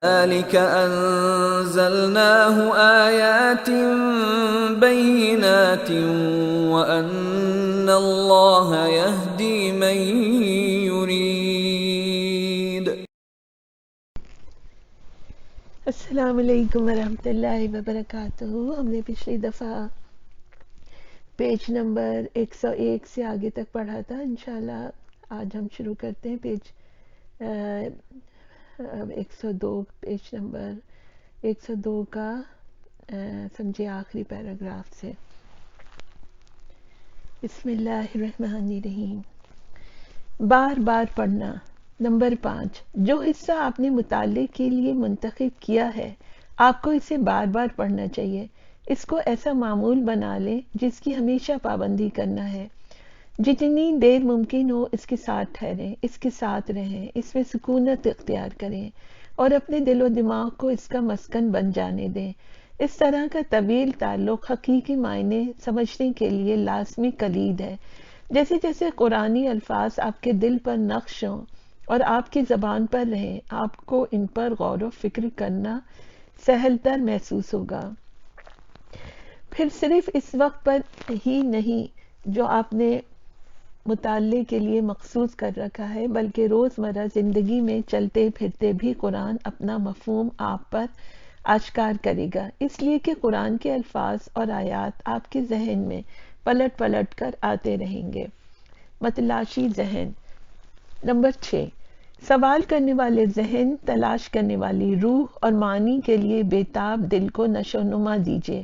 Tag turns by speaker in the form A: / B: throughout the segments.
A: ذلك أنزلناه آيات بينات وأن الله يهدي من يريد.
B: السلام علیکم ورحمۃ اللہ وبرکاتہ. ہم نے پچھلی دفعہ پیج نمبر 101 سے آگے تک پڑھا تھا. انشاءاللہ آج ہم شروع کرتے ہیں پیج 102 پیج نمبر 102 کا سمجھے آخری پیراگراف سے. بسم اللہ الرحمن الرحیم. بار بار پڑھنا. نمبر 5، جو حصہ آپ نے مطالعے کے لیے منتخب کیا ہے آپ کو اسے بار بار پڑھنا چاہیے. اس کو ایسا معمول بنا لیں جس کی ہمیشہ پابندی کرنا ہے. جتنی دیر ممکن ہو اس کے ساتھ ٹھہریں، اس کے ساتھ رہیں، اس میں سکونت اختیار کریں اور اپنے دل و دماغ کو اس کا مسکن بن جانے دیں. اس طرح کا طویل تعلق حقیقی معنی سمجھنے کے لیے لازمی کلید ہے. جیسے جیسے قرآنی الفاظ آپ کے دل پر نقش ہوں اور آپ کی زبان پر رہیں، آپ کو ان پر غور و فکر کرنا سہل تر محسوس ہوگا. پھر صرف اس وقت پر ہی نہیں جو آپ نے مطالعے کے لیے مخصوص کر رکھا ہے، بلکہ روزمرہ زندگی میں چلتے پھرتے بھی قرآن اپنا مفہوم آپ پر آشکار کرے گا. اس لیے کہ قرآن کے الفاظ اور آیات آپ کے ذہن میں پلٹ پلٹ کر آتے رہیں گے. متلاشی ذہن. نمبر 6، سوال کرنے والے ذہن، تلاش کرنے والی روح اور معنی کے لیے بیتاب دل کو نشو و نما دیجیے.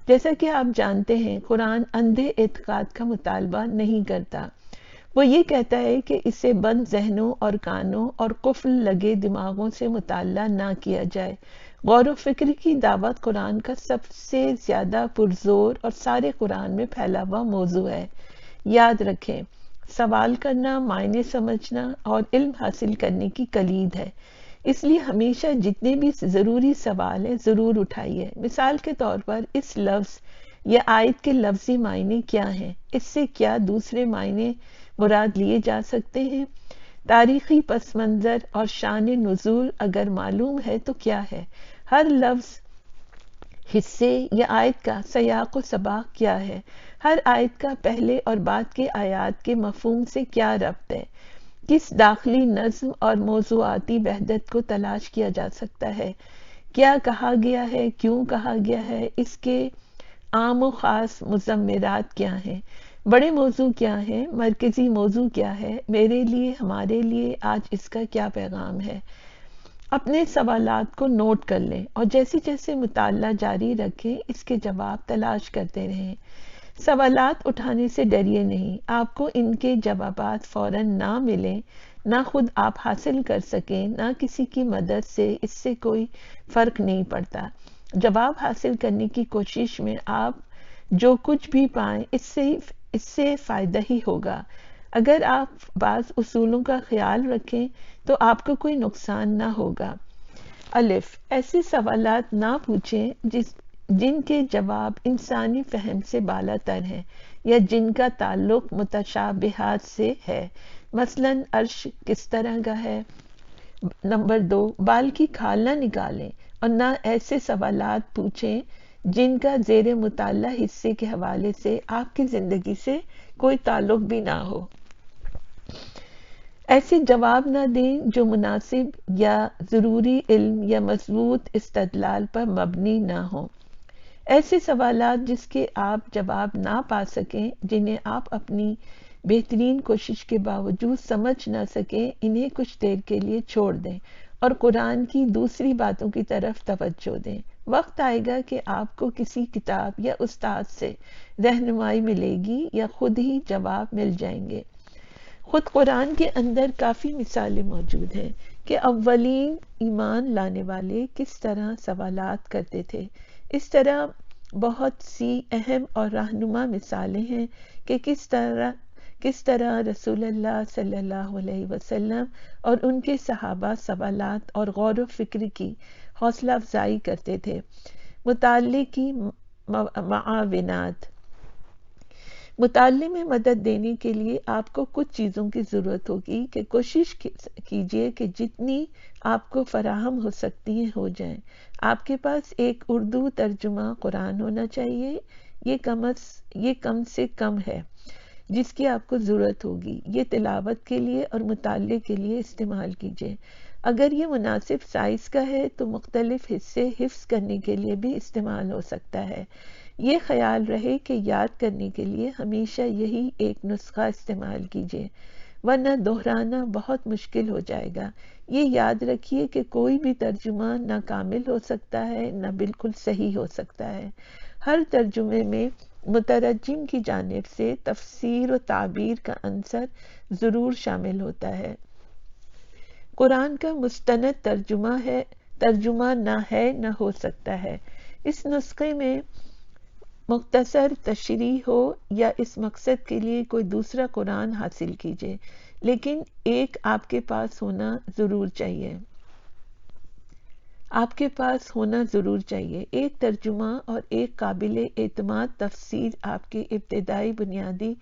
B: جیسا کہ آپ جانتے ہیں قرآن اندھے اعتقاد کا مطالبہ نہیں کرتا. وہ یہ کہتا ہے کہ اسے بند ذہنوں اور کانوں اور قفل لگے دماغوں سے مطالعہ نہ کیا جائے. غور و فکر کی دعوت قرآن کا سب سے زیادہ پرزور اور سارے قرآن میں پھیلا ہوا موضوع ہے. یاد رکھیں، سوال کرنا معنی سمجھنا اور علم حاصل کرنے کی کلید ہے. اس لیے ہمیشہ جتنے بھی ضروری سوال ہیں ضرور اٹھائیے. مثال کے طور پر اس لفظ یا آیت کے لفظی معنی کیا ہیں؟ اس سے کیا دوسرے معنی مراد لیے جا سکتے ہیں؟ تاریخی پس منظر اور شان نزول اگر معلوم ہے تو کیا ہے؟ ہر لفظ، حصے یا آیت کا سیاق و سباق کیا ہے؟ ہر آیت کا پہلے اور بعد کے آیات کے مفہوم سے کیا ربط ہے؟ کس داخلی نظم اور موضوعاتی وحدت کو تلاش کیا جا سکتا ہے؟ کیا کہا گیا ہے؟ کیوں کہا گیا ہے؟ اس کے عام و خاص مضمرات کیا ہیں؟ بڑے موضوع کیا ہیں؟ مرکزی موضوع کیا ہے؟ میرے لیے، ہمارے لیے آج اس کا کیا پیغام ہے؟ اپنے سوالات کو نوٹ کر لیں اور جیسے جیسے مطالعہ جاری رکھیں اس کے جواب تلاش کرتے رہیں. سوالات اٹھانے سے ڈریے نہیں. آپ کو ان کے جوابات فوراً نہ ملیں، نہ خود آپ حاصل کر سکیں، نہ کسی کی مدد سے، اس سے کوئی فرق نہیں پڑتا. جواب حاصل کرنے کی کوشش میں آپ جو کچھ بھی پائیں اس سے فائدہ ہی ہوگا. اگر آپ بعض اصولوں کا خیال رکھیں تو آپ کو کوئی نقصان نہ ہوگا. الف، ایسے سوالات نہ پوچھیں جن کے جواب انسانی فہم سے بالا تر ہیں یا جن کا تعلق متشابہات سے ہے. مثلاً عرش کس طرح کا ہے؟ نمبر 2، بال کی کھال نہ نکالیں اور نہ ایسے سوالات پوچھیں جن کا زیر مطالعہ حصے کے حوالے سے آپ کی زندگی سے کوئی تعلق بھی نہ ہو. ایسے جواب نہ دیں جو مناسب یا ضروری علم یا مضبوط استدلال پر مبنی نہ ہوں. ایسے سوالات جس کے آپ جواب نہ پا سکیں، جنہیں آپ اپنی بہترین کوشش کے باوجود سمجھ نہ سکیں، انہیں کچھ دیر کے لیے چھوڑ دیں اور قرآن کی دوسری باتوں کی طرف توجہ دیں. وقت آئے گا کہ آپ کو کسی کتاب یا استاد سے رہنمائی ملے گی یا خود ہی جواب مل جائیں گے. خود قرآن کے اندر کافی مثالیں موجود ہیں کہ اولین ایمان لانے والے کس طرح سوالات کرتے تھے. اس طرح بہت سی اہم اور رہنما مثالیں ہیں کہ کس طرح رسول اللہ صلی اللہ علیہ وسلم اور ان کے صحابہ سوالات اور غور و فکر کی حوصلہ افزائی کرتے تھے. مطالعے کی معاونات. مطالعے میں مدد دینے کے لیے آپ کو کچھ چیزوں کی ضرورت ہوگی کہ کوشش کیجیے کہ جتنی آپ کو فراہم ہو سکتی ہیں ہو جائیں۔ آپ کے پاس ایک اردو ترجمہ قرآن ہونا چاہیے، یہ کم سے کم ہے جس کی آپ کو ضرورت ہوگی۔ یہ تلاوت کے لیے اور مطالعے کے لیے استعمال کیجیے۔ اگر یہ مناسب سائز کا ہے تو مختلف حصے حفظ کرنے کے لیے بھی استعمال ہو سکتا ہے۔ یہ خیال رہے کہ یاد کرنے کے لیے ہمیشہ یہی ایک نسخہ استعمال کیجیے، ورنہ دہرانا بہت مشکل ہو جائے گا۔ یہ یاد رکھیے کہ کوئی بھی ترجمہ نہ کامل ہو سکتا ہے نہ بالکل صحیح ہو سکتا ہے۔ ہر ترجمے میں مترجم کی جانب سے تفسیر و تعبیر کا عنصر ضرور شامل ہوتا ہے۔ قرآن کا مستند ترجمہ نہ ہے نہ ہو سکتا ہے۔ اس نسخے میں مختصر تشریح ہو یا اس مقصد کے لیے کوئی دوسرا قرآن حاصل کیجیے، لیکن ایک آپ کے پاس ہونا ضرور چاہیے۔ ایک ترجمہ اور ایک قابل اعتماد تفسیر آپ کے ابتدائی بنیادی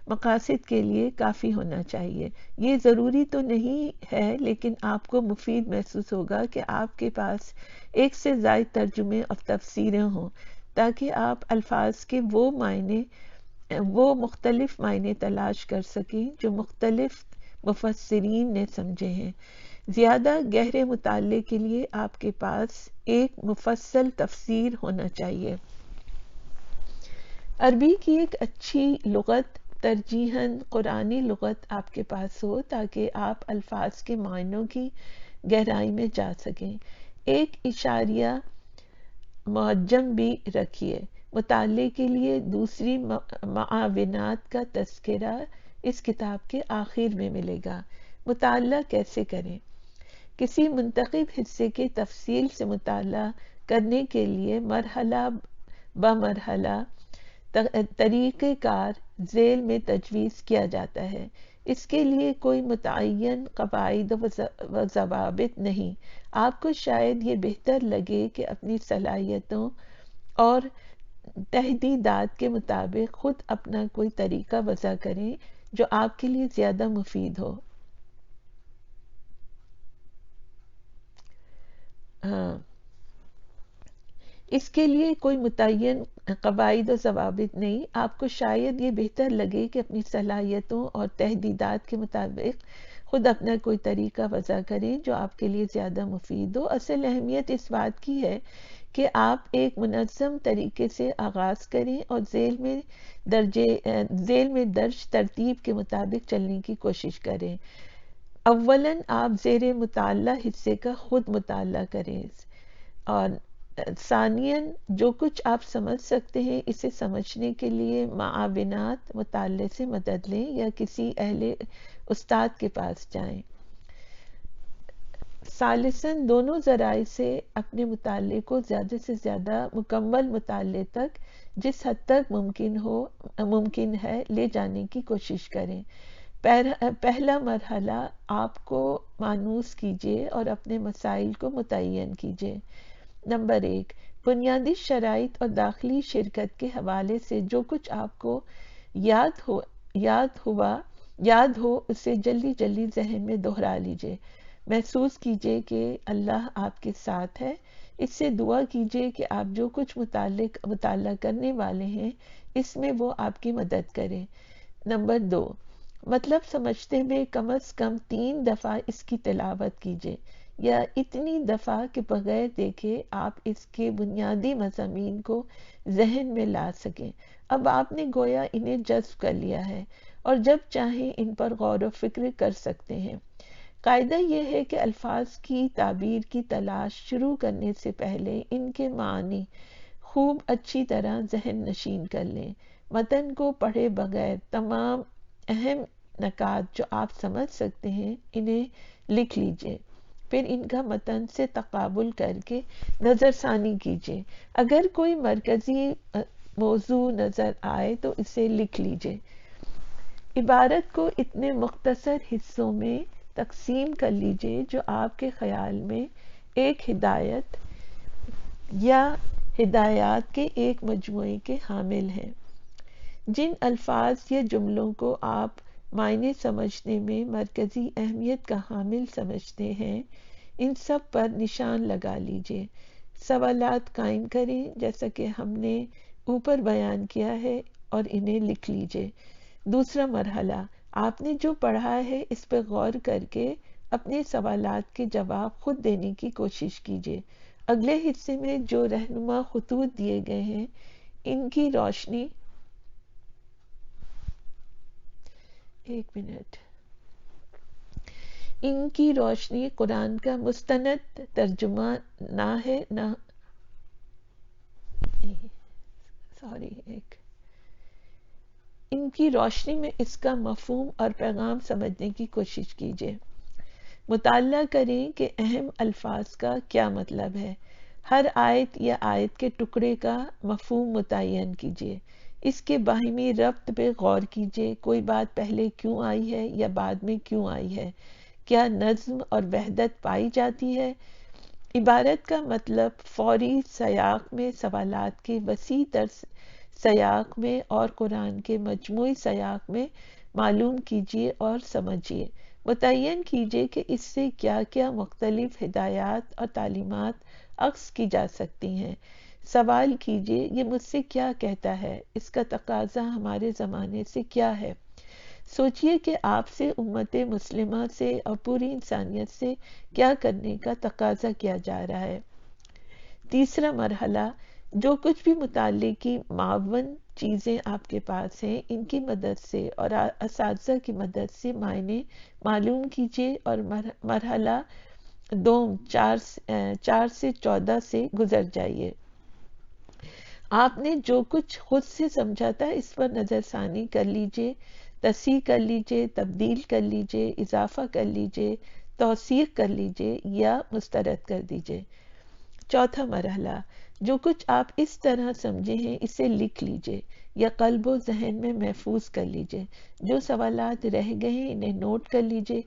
B: مقاصد کے لیے کافی ہونا چاہیے۔ یہ ضروری تو نہیں ہے، لیکن آپ کو مفید محسوس ہوگا کہ آپ کے پاس ایک سے زائد ترجمے اور تفسیریں ہوں، تاکہ آپ الفاظ کے وہ مختلف معنی تلاش کر سکیں جو مختلف مفسرین نے سمجھے ہیں۔ زیادہ گہرے مطالعے کے لیے آپ کے پاس ایک مفصل تفسیر ہونا چاہیے۔ عربی کی ایک اچھی لغت، ترجیحاً قرآنی لغت آپ کے پاس ہو تاکہ آپ الفاظ کے معنوں کی گہرائی میں جا سکیں۔ ایک اشاریہ معجم بھی رکھیے۔ مطالعے کے لیے دوسری معاونات کا تذکرہ اس کتاب کے آخر میں ملے گا۔ مطالعہ کیسے کریں؟ کسی منتخب حصے کے تفصیل سے مطالعہ کرنے کے لیے مرحلہ بمرحلہ طریقہ کار ذیل میں تجویز کیا جاتا ہے۔ اس کے لیے کوئی متعین قواعد و ضوابط نہیں۔ آپ کو شاید یہ بہتر لگے کہ اپنی صلاحیتوں اور تحدیدات کے مطابق خود اپنا کوئی طریقہ وضع کریں جو آپ کے لیے زیادہ مفید ہو۔ اس کے لیے کوئی متعین قواعد و ضوابط نہیں۔ آپ کو شاید یہ بہتر لگے کہ اپنی صلاحیتوں اور تحدیدات کے مطابق خود اپنا کوئی طریقہ وضع کریں جو آپ کے لیے زیادہ مفید ہو۔ اصل اہمیت اس بات کی ہے کہ آپ ایک منظم طریقے سے آغاز کریں اور ذیل میں درج ترتیب کے مطابق چلنے کی کوشش کریں۔ اولاً آپ زیر مطالعہ حصے کا خود مطالعہ کریں، اور ثانیاً جو کچھ آپ سمجھ سکتے ہیں اسے سمجھنے کے لیے معاونات مطالعے سے مدد لیں یا کسی اہل استاد کے پاس جائیں۔ ثالثاً دونوں ذرائع سے اپنے مطالعے کو زیادہ سے زیادہ مکمل مطالعے تک جس حد تک ممکن ہے لے جانے کی کوشش کریں۔ پہلا مرحلہ آپ کو مانوس کیجیے اور اپنے مسائل کو متعین کیجیے۔ نمبر 1، بنیادی شرائط اور داخلی شرکت کے حوالے سے جو کچھ آپ کو یاد ہو اسے جلدی ذہن میں دہرا لیجیے۔ محسوس کیجیے کہ اللہ آپ کے ساتھ ہے۔ اس سے دعا کیجیے کہ آپ جو کچھ مطالعہ کرنے والے ہیں اس میں وہ آپ کی مدد کرے۔ نمبر 2، مطلب سمجھتے ہوئے کم از کم 3 دفعہ اس کی تلاوت کیجیے، یا اتنی دفعہ کہ بغیر دیکھے آپ اس کے بنیادی مضامین کو ذہن میں لا سکیں۔ اب آپ نے گویا انہیں جذب کر لیا ہے اور جب چاہیں ان پر غور و فکر کر سکتے ہیں۔ قاعدہ یہ ہے کہ الفاظ کی تعبیر کی تلاش شروع کرنے سے پہلے ان کے معنی خوب اچھی طرح ذہن نشین کر لیں۔ متن کو پڑھے بغیر تمام اہم نکات جو آپ سمجھ سکتے ہیں انہیں لکھ لیجئے، پھر ان کا متن سے تقابل کر کے نظر ثانی کیجئے۔ اگر کوئی مرکزی موضوع نظر آئے تو اسے لکھ لیجئے۔ عبارت کو اتنے مختصر حصوں میں تقسیم کر لیجئے جو آپ کے خیال میں ایک ہدایت یا ہدایات کے ایک مجموعے کے حامل ہیں۔ جن الفاظ یا جملوں کو آپ معنی سمجھنے میں مرکزی اہمیت کا حامل سمجھتے ہیں ان سب پر نشان لگا لیجئے۔ سوالات قائم کریں جیسا کہ ہم نے اوپر بیان کیا ہے اور انہیں لکھ لیجئے۔ دوسرا مرحلہ، آپ نے جو پڑھا ہے اس پہ غور کر کے اپنے سوالات کے جواب خود دینے کی کوشش کیجئے۔ اگلے حصے میں جو رہنما خطوط دیے گئے ہیں ان کی روشنی ان کی روشنی قرآن کا مستند ترجمہ نہ ہے نہ ان کی روشنی میں اس کا مفہوم اور پیغام سمجھنے کی کوشش کیجیے۔ مطالعہ کریں کہ اہم الفاظ کا کیا مطلب ہے۔ ہر آیت یا آیت کے ٹکڑے کا مفہوم متعین کیجیے۔ اس کے باہمی ربط پہ غور کیجیے، کوئی بات پہلے کیوں آئی ہے یا بعد میں کیوں آئی ہے، کیا نظم اور وحدت پائی جاتی ہے۔ عبارت کا مطلب فوری سیاق میں، سوالات کے وسیع تر سیاق میں اور قرآن کے مجموعی سیاق میں معلوم کیجیے اور سمجھیے۔ متعین کیجیے کہ اس سے کیا کیا مختلف ہدایات اور تعلیمات اخذ کی جا سکتی ہیں۔ سوال کیجیے یہ مجھ سے کیا کہتا ہے، اس کا تقاضا ہمارے زمانے سے کیا ہے۔ سوچئے کہ آپ سے امت مسلمہ سے اور پوری انسانیت سے کیا کرنے کا تقاضا کیا جا رہا ہے۔ تیسرا مرحلہ، جو کچھ بھی مطالعے کی معاون چیزیں آپ کے پاس ہیں ان کی مدد سے اور اساتذہ کی مدد سے معنی معلوم کیجیے اور مرحلہ دوم 4 سے 14 سے گزر جائیے۔ آپ نے جو کچھ خود سے سمجھا تھا اس پر نظر ثانی کر لیجئے، تصحیح کر لیجئے، تبدیل کر لیجئے، اضافہ کر لیجئے، توثیق کر لیجئے یا مسترد کر دیجئے۔ چوتھا مرحلہ، جو کچھ آپ اس طرح سمجھے ہیں اسے لکھ لیجئے یا قلب و ذہن میں محفوظ کر لیجئے۔ جو سوالات رہ گئے ہیں انہیں نوٹ کر لیجئے۔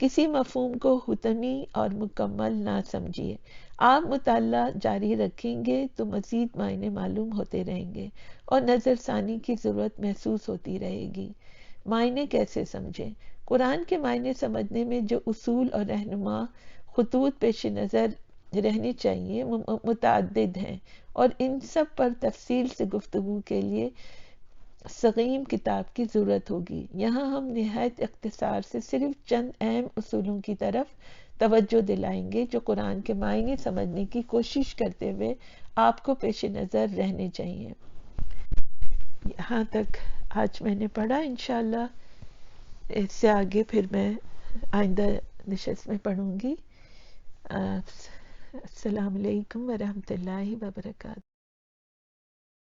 B: کسی مفہوم کو حتمی اور مکمل نہ سمجھیے۔ آپ مطالعہ جاری رکھیں گے تو مزید معنی معلوم ہوتے رہیں گے اور نظر ثانی کی ضرورت محسوس ہوتی رہے گی۔ معنی کیسے سمجھیں؟ قرآن کے معنی سمجھنے میں جو اصول اور رہنما خطوط پیش نظر رہنے چاہیے وہ متعدد ہیں اور ان سب پر تفصیل سے گفتگو کے لیے سقیم کتاب کی ضرورت ہوگی۔ یہاں ہم نہایت اختصار سے صرف چند اہم اصولوں کی طرف توجہ دلائیں گے جو قرآن کے معنی سمجھنے کی کوشش کرتے ہوئے آپ کو پیش نظر رہنے چاہیے۔ یہاں تک آج میں نے پڑھا، انشاءاللہ اس سے آگے پھر میں آئندہ نشست میں پڑھوں گی۔ السلام علیکم ورحمۃ اللہ وبرکاتہ۔